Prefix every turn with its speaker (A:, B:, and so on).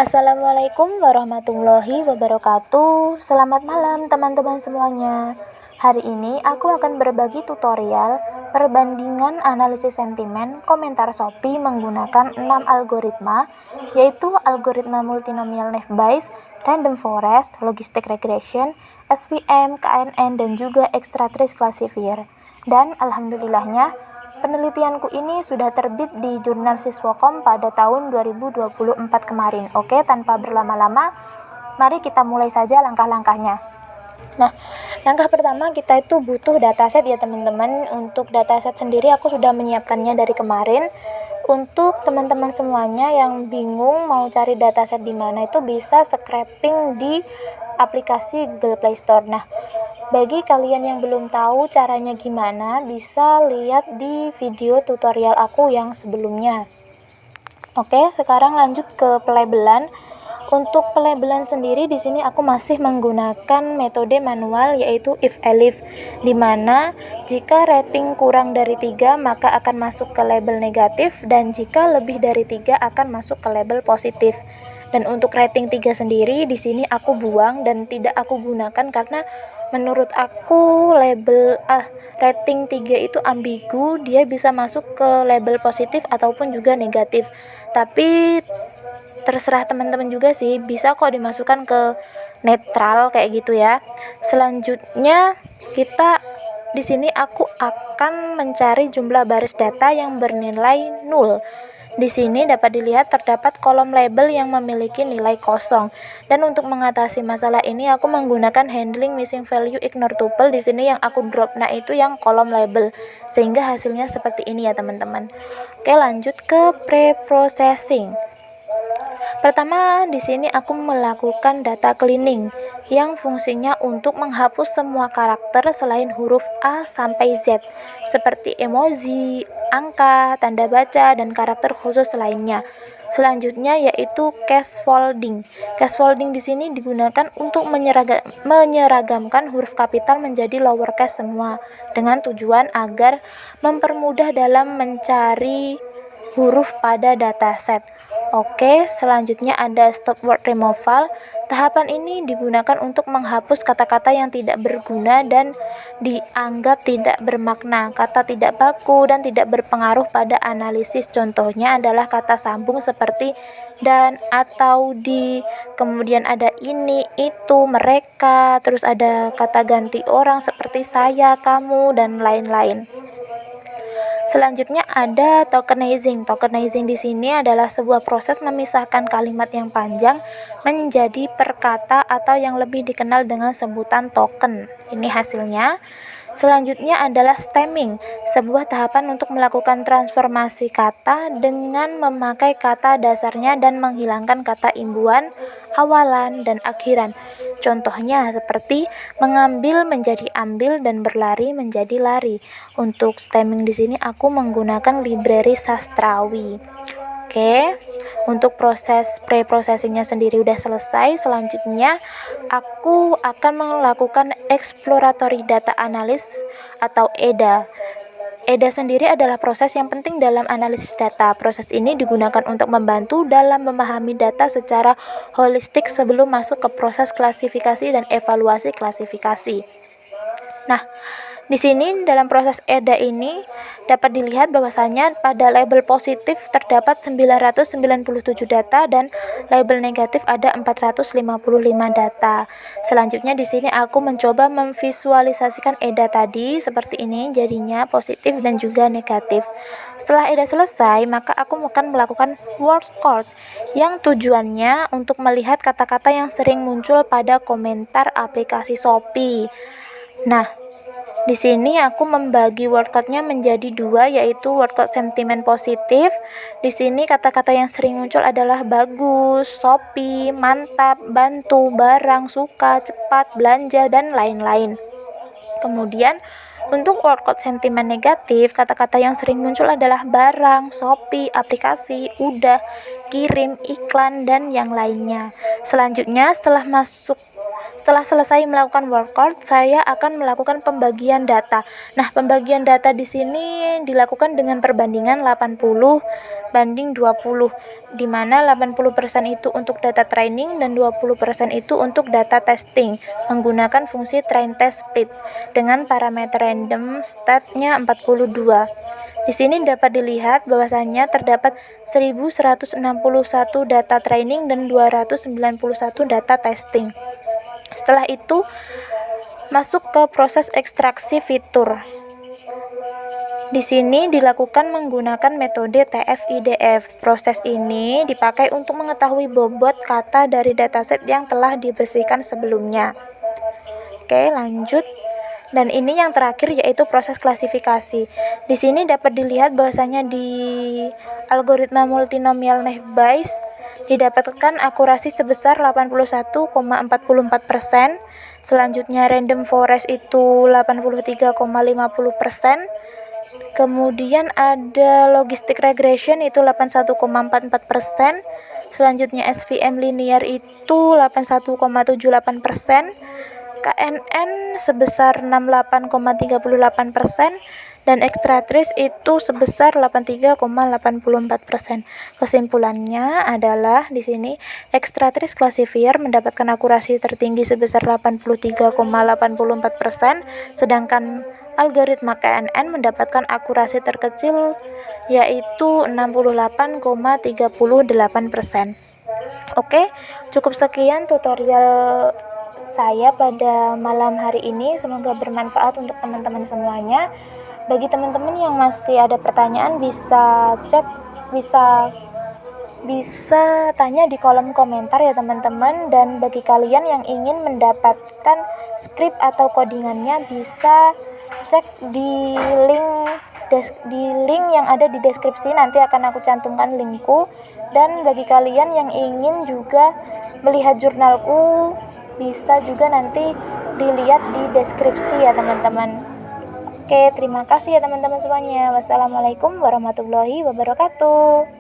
A: Assalamualaikum warahmatullahi wabarakatuh. Selamat malam teman-teman semuanya. Hari ini aku akan berbagi tutorial perbandingan analisis sentimen komentar Shopee menggunakan 6 algoritma, yaitu algoritma multinomial Naive Bayes, random forest, logistic regression, SVM, KNN, dan juga extractrix classifier. Dan alhamdulillahnya penelitianku ini sudah terbit di jurnal Siswokom pada tahun 2024 kemarin. Oke, tanpa berlama-lama, mari kita mulai saja langkah-langkahnya. Nah, langkah pertama kita itu butuh dataset ya teman-teman. Untuk dataset sendiri aku sudah menyiapkannya dari kemarin. Untuk teman-teman semuanya yang bingung mau cari dataset di mana, itu bisa scraping di aplikasi Google Play Store. Nah, bagi kalian yang belum tahu caranya gimana, bisa lihat di video tutorial aku yang sebelumnya. Oke, sekarang lanjut ke pelabelan. Untuk pelabelan sendiri di sini aku masih menggunakan metode manual, yaitu if-elif, di mana jika rating kurang dari 3 maka akan masuk ke label negatif, dan jika lebih dari 3 akan masuk ke label positif. Dan untuk rating 3 sendiri di sini aku buang dan tidak aku gunakan karena menurut aku rating 3 itu ambigu, dia bisa masuk ke label positif ataupun juga negatif. Tapi terserah teman-teman juga sih, bisa kok dimasukkan ke netral kayak gitu ya. Selanjutnya di sini aku akan mencari jumlah baris data yang bernilai 0. Di sini dapat dilihat terdapat kolom label yang memiliki nilai kosong. Dan untuk mengatasi masalah ini aku menggunakan handling missing value ignore tuple. Di sini yang aku drop itu yang kolom label, sehingga hasilnya seperti ini ya teman-teman. Oke, lanjut ke pre-processing. Pertama, di sini aku melakukan data cleaning yang fungsinya untuk menghapus semua karakter selain huruf A sampai Z, seperti emoji, angka, tanda baca, dan karakter khusus lainnya. Selanjutnya yaitu case folding. Case folding di sini digunakan untuk menyeragamkan huruf kapital menjadi lowercase semua, dengan tujuan agar mempermudah dalam mencari huruf pada dataset. Oke, selanjutnya ada stop word removal. Tahapan ini digunakan untuk menghapus kata-kata yang tidak berguna dan dianggap tidak bermakna, kata tidak baku, dan tidak berpengaruh pada analisis. Contohnya adalah kata sambung seperti dan, atau, di, kemudian ada ini, itu, mereka, terus ada kata ganti orang seperti saya, kamu, dan lain-lain. Selanjutnya ada tokenizing. Tokenizing di sini adalah sebuah proses memisahkan kalimat yang panjang menjadi perkata atau yang lebih dikenal dengan sebutan token. Ini hasilnya. Selanjutnya adalah stemming, sebuah tahapan untuk melakukan transformasi kata dengan memakai kata dasarnya dan menghilangkan kata imbuhan, awalan, dan akhiran. Contohnya seperti mengambil menjadi ambil dan berlari menjadi lari. Untuk stemming di sini aku menggunakan library sastrawi. Oke, untuk proses pre-processingnya sendiri udah selesai. Selanjutnya aku akan melakukan exploratory data analysis atau EDA. EDA sendiri adalah proses yang penting dalam analisis data. Proses ini digunakan untuk membantu dalam memahami data secara holistik sebelum masuk ke proses klasifikasi dan evaluasi klasifikasi. Nah, di sini dalam proses EDA ini dapat dilihat bahwasanya pada label positif terdapat 997 data dan label negatif ada 455 data. Selanjutnya di sini aku mencoba memvisualisasikan EDA tadi seperti ini, jadinya positif dan juga negatif. Setelah EDA selesai, maka aku akan melakukan word count yang tujuannya untuk melihat kata-kata yang sering muncul pada komentar aplikasi Shopee. Nah, di sini aku membagi word count-nya menjadi 2, yaitu word count sentimen positif. Di sini kata-kata yang sering muncul adalah bagus, Shopee, mantap, bantu, barang, suka, cepat, belanja, dan lain-lain. Kemudian untuk word count sentimen negatif, kata-kata yang sering muncul adalah barang, Shopee, aplikasi, udah, kirim, iklan, dan yang lainnya. Selanjutnya setelah selesai melakukan word count, saya akan melakukan pembagian data. Nah, pembagian data di sini dilakukan dengan perbandingan 80 banding 20, di mana 80% itu untuk data training dan 20% itu untuk data testing menggunakan fungsi train test split dengan parameter random state-nya 42. Di sini dapat dilihat bahwasannya terdapat 1161 data training dan 291 data testing. Setelah itu masuk ke proses ekstraksi fitur. Di sini dilakukan menggunakan metode TF-IDF. Proses ini dipakai untuk mengetahui bobot kata dari dataset yang telah dibersihkan sebelumnya. Oke, lanjut. Dan ini yang terakhir yaitu proses klasifikasi. Di sini dapat dilihat bahwasanya di algoritma multinomial Naive Bayes didapatkan akurasi sebesar 81,44%. Selanjutnya random forest itu 83,50%. Kemudian ada logistic regression itu 81,44%. Selanjutnya SVM linear itu 81,78%. KNN sebesar 68,38% dan ekstratrace itu sebesar 83,84%. Kesimpulannya adalah di sini ekstratrace classifier mendapatkan akurasi tertinggi sebesar 83,84%, sedangkan algoritma KNN mendapatkan akurasi terkecil yaitu 68,38%. Oke, cukup sekian tutorial saya pada malam hari ini. Semoga bermanfaat untuk teman-teman semuanya. Bagi teman-teman yang masih ada pertanyaan bisa chat, bisa tanya di kolom komentar ya teman-teman. Dan bagi kalian yang ingin mendapatkan skrip atau codingannya bisa cek di link yang ada di deskripsi, nanti akan aku cantumkan linkku. Dan bagi kalian yang ingin juga melihat jurnalku bisa juga nanti dilihat di deskripsi ya teman-teman. Oke, terima kasih ya teman-teman semuanya. Wassalamualaikum warahmatullahi wabarakatuh.